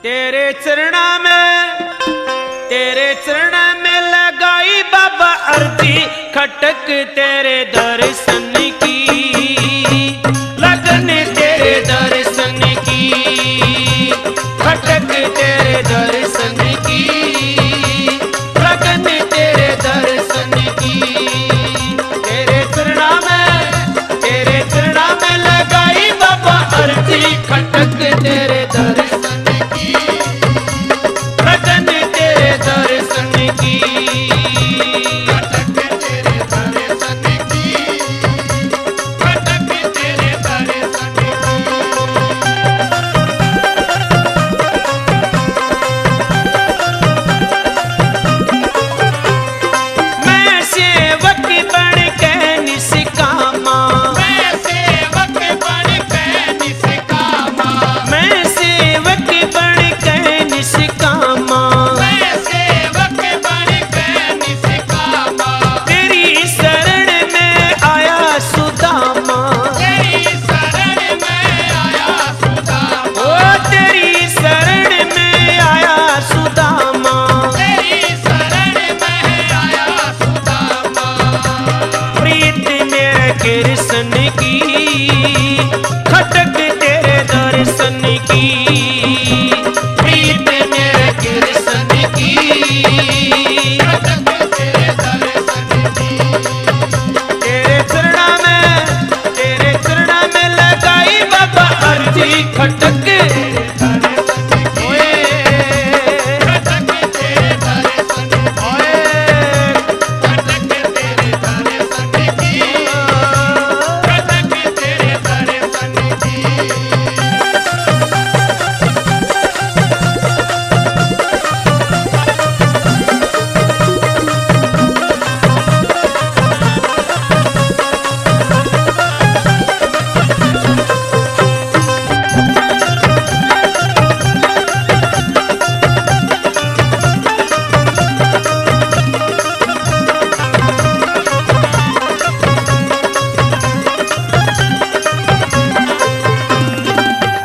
तेरे चरणा में लगाई बाबा अर्जी, खटक तेरे दर्शन की लगन, तेरे दर्शन की खटक, तेरे दर्शन की लगन, तेरे दर्शन की। तेरे चरणा में लगाई बाबा अर्जी, खटक तेरे दर्शन की लगन, तेरे दर्शन की खटक, तेरे दर्शन की खटक, तेरे दर्शन की। मैं सेवक बन के निष्कामा, मैं सेवक बन के निष्कामा, मैं सेवक बन के निष्कामा, मैं सेवक बन के निष्कामा। तेरी शरण में आया सुदामा, तेरी शरण में आया सुदामा, ओ तेरी शरण में आया सुदामा, तेरी शरण में आया सुदामा। प्रीत मेरे कृष्ण की खटक, तेरे दर्शन की प्रीत मेरे कृष्ण की खटक, तेरे दर्शन की। तेरे चरणा में लगाई बाबा अर्जी, खटक ओए खटक, तेरे दर्शन ओए खटक, तेरे दर्शन की खटक, तेरे दर्शन की।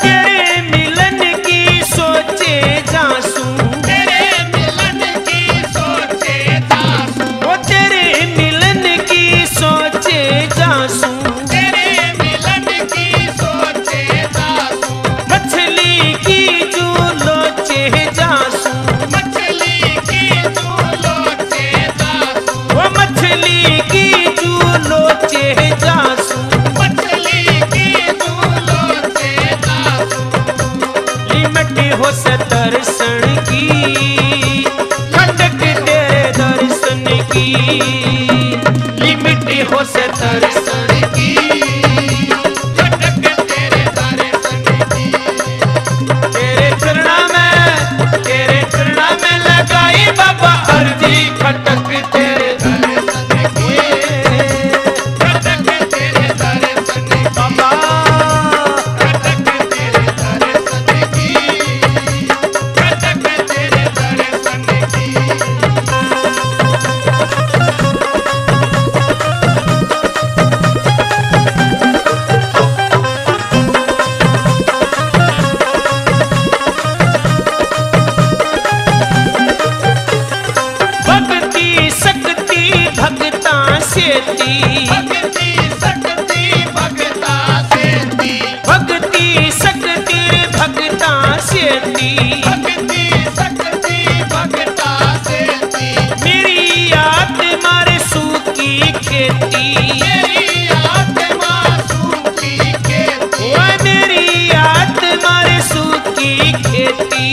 तेरे मिलन की सोचे जासूं, तेरे मिलन की सोचे जासूं, ओ तेरे मिलन की सोचे जासूं, तेरे मिलन की सोचे जासूं। मछली की जो लोचे जासूं, मछली की जो लोचे जासूं, ओ मछली की जो लोचे जासूं, मछली की जो लोचे जासूं। लिमट हो से दर्शन की खटक, तेरे दर्शन की लिमिट हो से दर्शन की खटक, तेरे दर्शन की। तेरे चरणा में लगाई बाबा अर्जी, खटक, तेरे दर्शन की खटक, तेरे दर्शन बाबा खटक, तेरे दर्शन की खटक, तेरे दर्शन की। भक्ति शक्ति भक्ता सेती, भक्ति शक्ति भक्ता सेती, भक्ति शक्ति भक्ता सेती, भक्ति शक्ति भक्ता सेती। मेरी आत्मा रे सूखी खेती, मेरी आत्मा सूखी खेती, ओ मेरी आत्मा रे सूखी खेती।